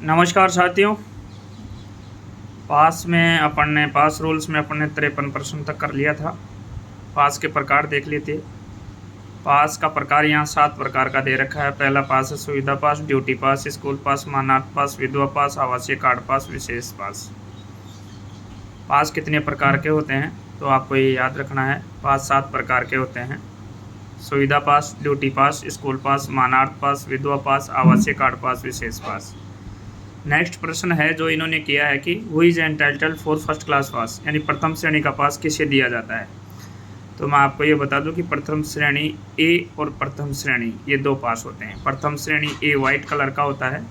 नमस्कार साथियों। पास रूल्स में अपन ने 53 प्रश्न तक कर लिया था। पास के प्रकार देख लिए थे। पास का प्रकार यहाँ 7 प्रकार का दे रखा है। पहला पास है सुविधा पास, ड्यूटी पास, स्कूल पास, मानार्थ पास, विधवा पास, आवासीय कार्ड पास, विशेष पास। पास कितने प्रकार के होते हैं तो आपको ये याद रखना है। पास 7 प्रकार के होते हैं। सुविधा पास, ड्यूटी पास, स्कूल पास, मानार्थ पास, विधवा पास, आवासीय कार्ड पास, विशेष पास। नेक्स्ट प्रश्न है जो इन्होंने किया है कि who is entitled for first class pass, यानी प्रथम श्रेणी का पास किसे दिया जाता है। तो मैं आपको ये बता दूं कि प्रथम श्रेणी ए और प्रथम श्रेणी ये 2 पास होते हैं। प्रथम श्रेणी ए वाइट कलर का होता है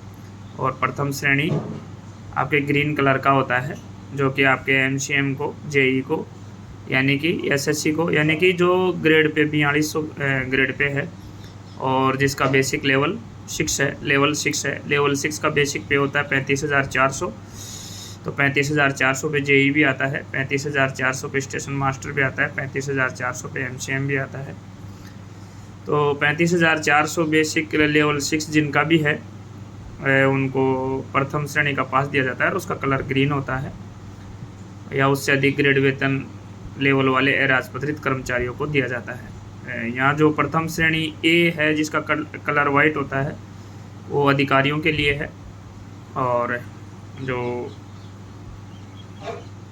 और प्रथम श्रेणी आपके ग्रीन कलर का होता है, जो कि आपके एमसीएम को, जेई को, यानी कि एसएससी को, यानी कि जो ग्रेड पे 4200 ग्रेड पे है और जिसका बेसिक लेवल 6 है, लेवल 6 है। लेवल 6 का बेसिक पे होता है 35,400। तो 35,400 पे जेई भी आता है, 35,400 पे स्टेशन मास्टर भी आता है, 35,400 पे एमसीएम भी आता है। तो 35,400 बेसिक लेवल 6 जिनका भी है उनको प्रथम श्रेणी का पास दिया जाता है और उसका कलर ग्रीन होता है। या उससे अधिक ग्रेड वेतन लेवल वाले अराजपत्रित कर्मचारियों को दिया जाता है। यहाँ जो प्रथम श्रेणी ए है जिसका कलर वाइट होता है वो अधिकारियों के लिए है, और जो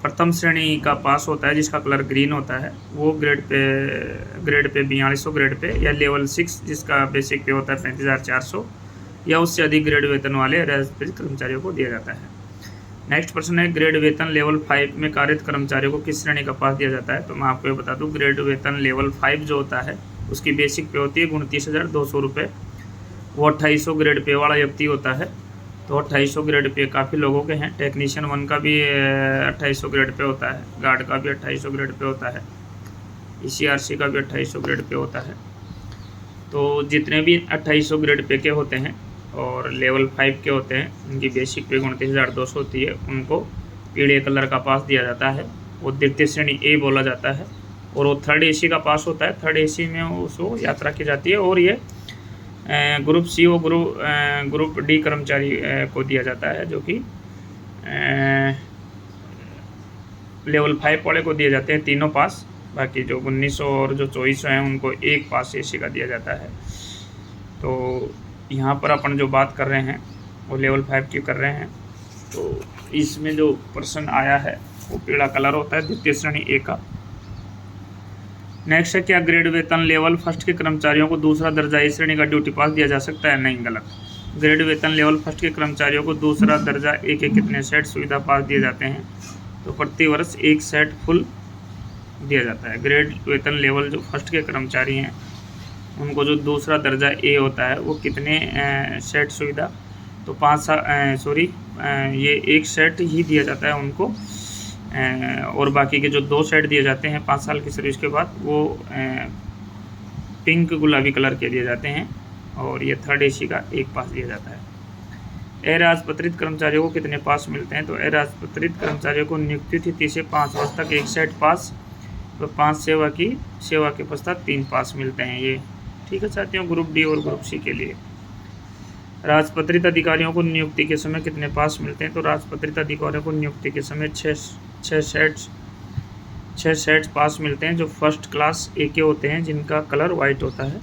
प्रथम श्रेणी का पास होता है जिसका कलर ग्रीन होता है वो ग्रेड पे 4200 ग्रेड पे या लेवल 6 जिसका बेसिक पे होता है 35,400 या उससे अधिक ग्रेड वेतन वाले अराजपत्रित कर्मचारियों को दिया जाता है। नेक्स्ट प्रश्न है ग्रेड वेतन लेवल 5 में कार्यरत कर्मचारियों को किस श्रेणी का पास दिया जाता है। तो मैं आपको ये बता दूं, ग्रेड वेतन लेवल 5 जो होता है उसकी बेसिक पे होती है 29,200 रुपये। वो 2800 ग्रेड पे वाला व्यक्ति होता है। तो 2800 ग्रेड पे काफ़ी लोगों के हैं। टेक्नीशियन 1 का भी 2800 ग्रेड पे होता है, गार्ड का भी 2800 ग्रेड पे होता है, ECRC का भी 2800 ग्रेड पे होता है। तो जितने भी 2800 ग्रेड पे के होते हैं और लेवल 5 के होते हैं उनकी बेसिक पे 29,200 होती है, उनको पीले कलर का पास दिया जाता है। वो द्वितीय श्रेणी ए बोला जाता है। और वो थर्ड एसी का पास होता है। थर्ड एसी में उसको यात्रा की जाती है। और ये ग्रुप सी और ग्रुप डी कर्मचारी को दिया जाता है, जो कि लेवल 5 वाले को दिए जाते हैं तीनों पास। बाकी जो 1900 और जो 2400 हैं उनको एक पास एसी का दिया जाता है। तो यहाँ पर अपन जो बात कर रहे हैं वो लेवल 5 की कर रहे हैं। तो इसमें जो प्रश्न आया है वो पीला कलर होता है, द्वितीय श्रेणी ए का। नेक्स्ट है क्या ग्रेड वेतन लेवल फर्स्ट के कर्मचारियों को दूसरा दर्जा ए श्रेणी का ड्यूटी पास दिया जा सकता है। नहीं, गलत। ग्रेड वेतन लेवल फर्स्ट के कर्मचारियों को दूसरा दर्जा ए के कितने सेट सुविधा पास दिए जाते हैं। तो प्रति वर्ष 1 सेट फुल दिया जाता है। ग्रेड वेतन लेवल जो फर्स्ट के कर्मचारी हैं उनको जो दूसरा दर्जा ए होता है वो कितने सेट सुविधा, तो 5 ये 1 सेट ही दिया जाता है उनको। और बाकी के जो 2 सेट दिए जाते हैं 5 साल की सर्विस के बाद वो पिंक गुलाबी कलर के दिए जाते हैं। और ये थर्ड एसी का 1 पास दिया जाता है। अराजपत्रित कर्मचारियों को कितने पास मिलते हैं। तो अराजपत्रित कर्मचारियों को नियुक्ति तिथि से 5 वर्ष तक 1 सेट पास, तो 5 सेवा के पश्चात 3 पास मिलते हैं। ये ठीक है साथियों, ग्रुप डी और ग्रुप सी के लिए। राजपत्रित अधिकारियों को नियुक्ति के समय कितने पास मिलते हैं। तो राजपत्रित अधिकारियों को नियुक्ति के समय 6 सेट्स पास मिलते हैं, जो फर्स्ट क्लास ए के होते हैं जिनका कलर वाइट होता है।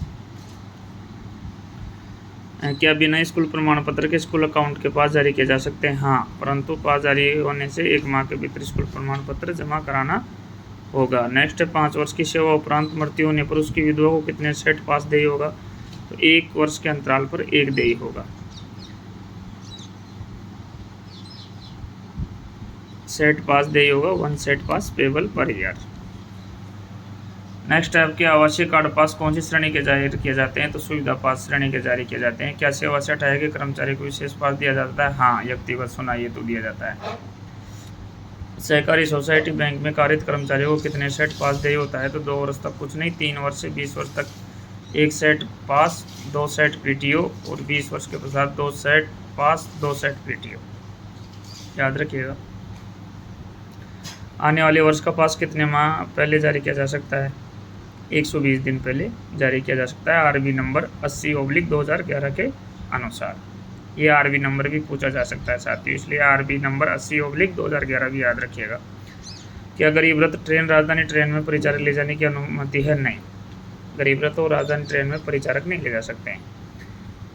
क्या बिना स्कूल प्रमाण पत्र के स्कूल अकाउंट के पास जारी किए जा सकते हैं। हाँ, परंतु पास जारी होने से 1 माह के भीतर स्कूल प्रमाण पत्र जमा कराना होगा। नेक्स्ट है 5 वर्ष की सेवा उपरांत मृत्यु होने पर उसकी विधवा को कितने सेट पास देय होगा। तो 1 वर्ष के अंतराल पर 1 देय होगा। सेट पास देय होगा, 1 सेट पास पेबल पर ईयर। नेक्स्ट है आपके आवासीय कार्ड पास कौन सी श्रेणी के जारी किए जाते हैं। तो सुविधा पास श्रेणी के जारी किए जाते हैं। क्या सेवा से हटाए गए कर्मचारी को विशेष पास दिया जाता है। हाँ, व्यक्तिगत सुनाइए तो दिया जाता है। सहकारी सोसाइटी बैंक में कार्यरत कर्मचारियों को कितने सेट पास देय होता है। तो 2 वर्ष तक कुछ नहीं, 3 वर्ष से 20 वर्ष तक 1 सेट पास, 2 सेट पीटीओ, और 20 वर्ष के पश्चात 2 सेट पास, 2 सेट पीटीओ। याद रखिएगा। आने वाले वर्ष का पास कितने माह पहले जारी किया जा सकता है। 120 दिन पहले जारी किया जा सकता है, आरबी नंबर 80/2011 के अनुसार। ये आरबी नंबर भी पूछा जा सकता है साथियों, इसलिए आरबी नंबर 80/2011 भी याद रखिएगा। क्या गरीब रथ ट्रेन राजधानी ट्रेन में परिचारक ले जाने की अनुमति है? नहीं, गरीब रथ और राजधानी ट्रेन में परिचारक नहीं ले जा सकते हैं।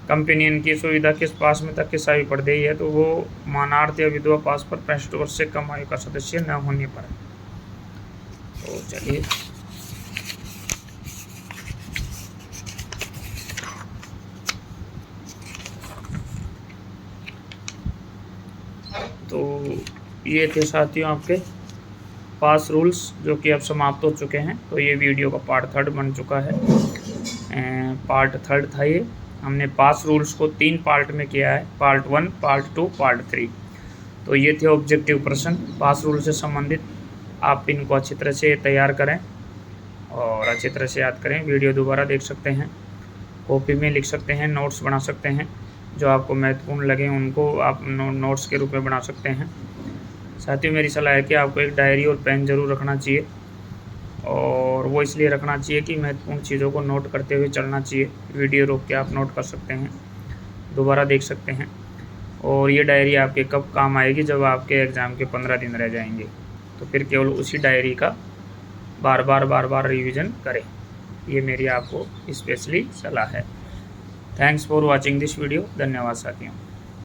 कंपेनियन की सुविधा किस पास में तक किसाई पड़ गई है? तो वो मानार्थ या विधवा पास पर 65 वर्ष से कम आयु का सदस्य न होने पर। तो चलिए तो ये थे साथियों आपके पास रूल्स जो कि अब समाप्त हो चुके हैं। तो ये वीडियो का पार्ट 3 बन चुका है। पार्ट 3 था ये। हमने पास रूल्स को 3 पार्ट में किया है, पार्ट 1, पार्ट 2, पार्ट 3। तो ये थे ऑब्जेक्टिव प्रश्न पास रूल से संबंधित। आप इनको अच्छी तरह से तैयार करें और अच्छी तरह से याद करें। वीडियो दोबारा देख सकते हैं, कॉपी में लिख सकते हैं, नोट्स बना सकते हैं। जो आपको महत्वपूर्ण लगे उनको आप नोट्स के रूप में बना सकते हैं। साथियों मेरी सलाह है कि आपको एक डायरी और पेन ज़रूर रखना चाहिए, और वो इसलिए रखना चाहिए कि महत्वपूर्ण चीज़ों को नोट करते हुए चलना चाहिए। वीडियो रोक के आप नोट कर सकते हैं, दोबारा देख सकते हैं। और ये डायरी आपके कब काम आएगी? जब आपके एग्ज़ाम के 15 दिन रह जाएंगे, तो फिर केवल उसी डायरी का बार बार रिवीजन करें। ये मेरी आपको स्पेशली सलाह है। Thanks for watching this video. धन्यवाद साथियों।